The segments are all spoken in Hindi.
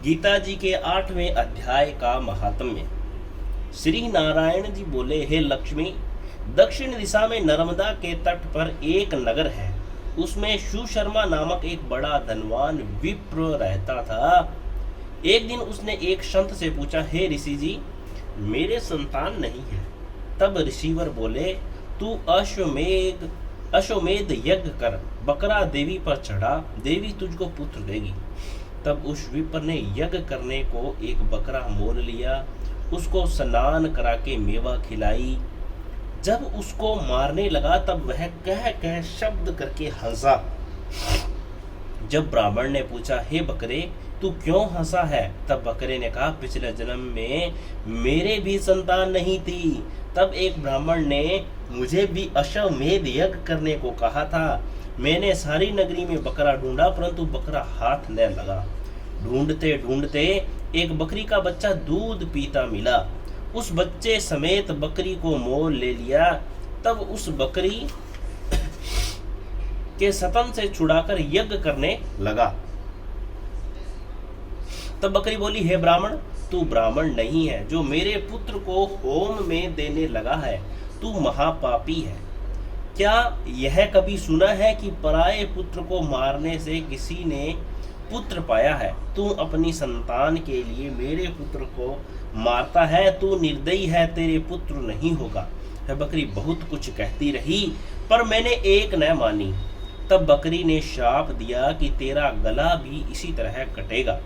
गीता जी के 8वें अध्याय का महात्म्य। श्री नारायण जी बोले, हे लक्ष्मी, दक्षिण दिशा में नर्मदा के तट पर एक नगर है। उसमें सुशर्मा नामक एक बड़ा धनवान विप्र रहता था। एक दिन उसने एक संत से पूछा, हे ऋषि जी, मेरे संतान नहीं है। तब ऋषिवर बोले, तू अश्वमेध यज्ञ कर, बकरा देवी पर चढ़ा, देवी तुझको पुत्र देगी। तब उस विप्र ने यज्ञ करने को एक बकरा मोल लिया, उसको स्नान करा के मेवा खिलाई। जब उसको मारने लगा तब वह कह कह शब्द करके हंसा। जब ब्राह्मण ने पूछा, हे बकरे, तू क्यों हंसा है? तब बकरे ने कहा, पिछले जन्म में मेरे भी संतान नहीं थी। तब एक ब्राह्मण ने मुझे भी अश्वमेध यज्ञ करने को कहा था। मैंने सारी नगरी में बकरा ढूंढा, परंतु बकरा हाथ न लगा। ढूंढते ढूंढते एक बकरी का बच्चा दूध पीता मिला। उस बच्चे समेत बकरी को मोल ले लिया। तब उस बकरी के सतन से छुड़ाकर यज्ञ करने लगा। तब बकरी बोली, हे ब्राह्मण, तू ब्राह्मण नहीं है जो मेरे पुत्र को होम में देने लगा है। तू महापापी है। क्या यह कभी सुना है कि पराये पुत्र को मारने से किसी ने पुत्र पाया है? तू अपनी संतान के लिए मेरे पुत्र को मारता है। तू निर्दयी है, तेरे पुत्र नहीं होगा। वह बकरी बहुत कुछ कहती रही, पर मैंने एक न मानी। तब बकरी ने शाप दिया कि तेरा गला भी इसी तरह कटेगा।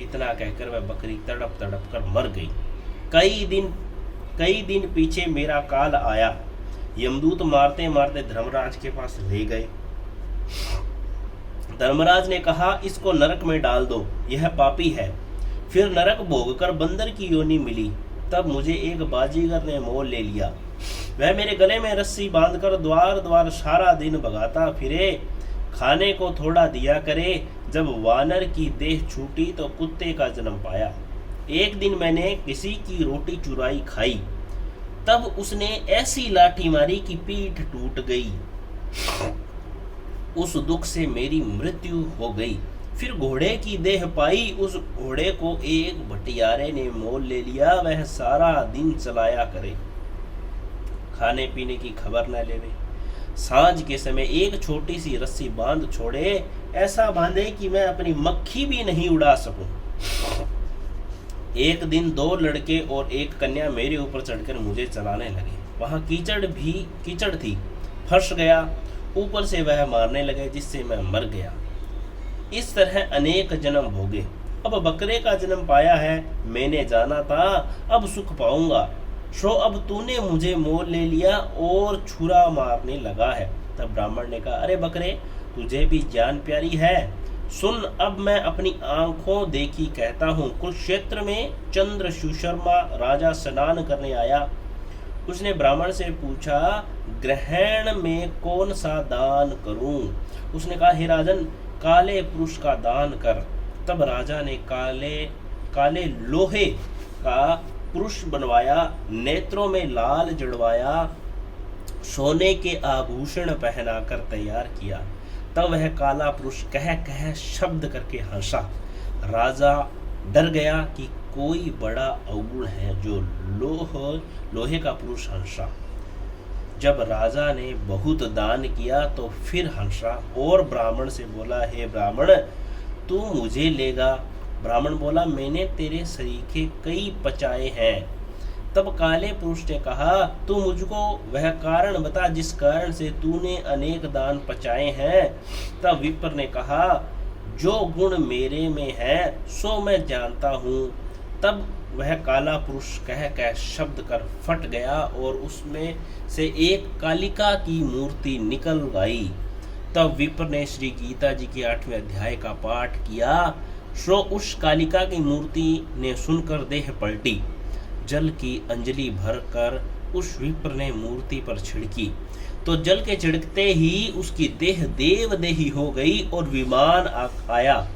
इतना कहकर वह बकरी तड़प तड़प कर मर गई। कई दिन पीछे मेरा काल आया। यमदूत मारते मारते धर्मराज के पास ले गए। धर्मराज ने कहा, इसको नरक में डाल दो, यह पापी है। फिर नरक भोगकर बंदर की योनि मिली। तब मुझे एक बाजीगर ने मोल ले लिया। वह मेरे गले में रस्सी बांधकर द्वार द्वार सारा दिन भगाता फिरे, खाने को थोड़ा दिया करे। जब वानर की देह छूटी तो कुत्ते का जन्म पाया। एक दिन मैंने किसी की रोटी चुराई खाई, तब उसने ऐसी लाठी मारी कि पीठ टूट गई। उस दुख से मेरी मृत्यु हो गई। फिर घोड़े की देह पाई। उस घोड़े को एक भटियारे ने मोल ले लिया। वह सारा दिन चलाया करे, खाने पीने की खबर न लेवे। सांझ के समय एक छोटी सी रस्सी बांध छोड़े, ऐसा बांधे कि मैं अपनी मक्खी भी नहीं उड़ा सकूं। एक दिन 2 लड़के और एक कन्या मेरे ऊपर चढ़कर मुझे चलाने लगे। वहां कीचड़ थी, फंस गया। ऊपर से वह मारने लगे, जिससे मैं मर गया। इस तरह अनेक जन्म भोगे। अब बकरे का जन्म पाया है, मैंने जाना था अब सुख पाऊंगा। सो अब तूने मुझे मोल ले लिया और छुरा मारने लगा है। तब ब्राह्मण ने कहा, अरे बकरे, तुझे भी जान प्यारी है। सुन, अब मैं अपनी आंखों देखी कहता हूँ। कुरुक्षेत्र में चंद्र सुशर्मा राजा स्नान करने आया। उसने ब्राह्मण से पूछा, ग्रहण में कौन सा दान करूं? उसने कहा, हे राजन, काले पुरुष का दान कर। तब राजा ने काले लोहे का पुरुष बनवाया, नेत्रों में लाल जड़वाया, सोने के आभूषण पहनाकर तैयार किया। तब वह काला पुरुष कह कह शब्द करके हंसा। राजा डर गया कि कोई बड़ा अवगुण है जो लोहे का पुरुष हंसा। जब राजा ने बहुत दान किया तो फिर हंसा और ब्राह्मण से बोला, हे ब्राह्मण, तू मुझे लेगा? ब्राह्मण बोला, मैंने तेरे सरीखे कई पचाए हैं। तब काले पुरुष ने कहा, तू मुझको वह कारण बता जिस कारण से तूने अनेक दान पचाए हैं। तब विप्र ने कहा, जो गुण मेरे में है सो मैं जानता हूँ। तब वह काला पुरुष कह कह शब्द कर फट गया और उसमें से एक कालिका की मूर्ति निकल गई। तब विप्र ने श्री गीता जी के 8वें अध्याय का पाठ किया। सो उस कालिका की मूर्ति ने सुनकर देह पलटी। जल की अंजलि भरकर उस विप्र ने मूर्ति पर छिड़की, तो जल के छिड़कते ही उसकी देह देवदेही हो गई और विमान आया,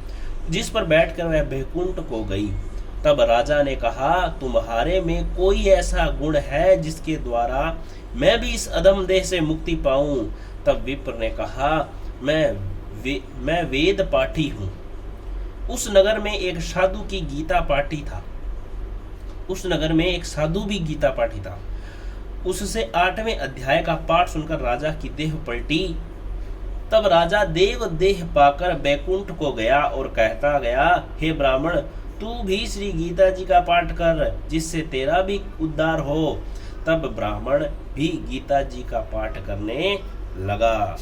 जिस पर बैठकर वह बैकुंठ को गई। तब राजा ने कहा, तुम्हारे में कोई ऐसा गुण है जिसके द्वारा मैं भी इस अधम देह से मुक्ति पाऊं? तब विप्र ने कहा, मैं वेद पाठी हूँ। उस नगर में एक साधु की गीता पाठी था। उस नगर में एक साधु भी गीता पाठी था। उससे 8वें अध्याय का पाठ सुनकर राजा की देह पलटी। तब राजा देव देह पाकर बैकुंठ को गया और कहता गया, हे ब्राह्मण, तू भी श्री गीता जी का पाठ कर, जिससे तेरा भी उद्धार हो। तब ब्राह्मण भी गीता जी का पाठ करने लगा।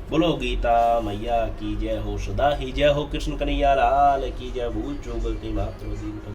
बोलो गीता मैया की जय हो, सदा ही जय हो। कृष्ण कन्हैया लाल की जय। भूल चूक गलती माफ करो।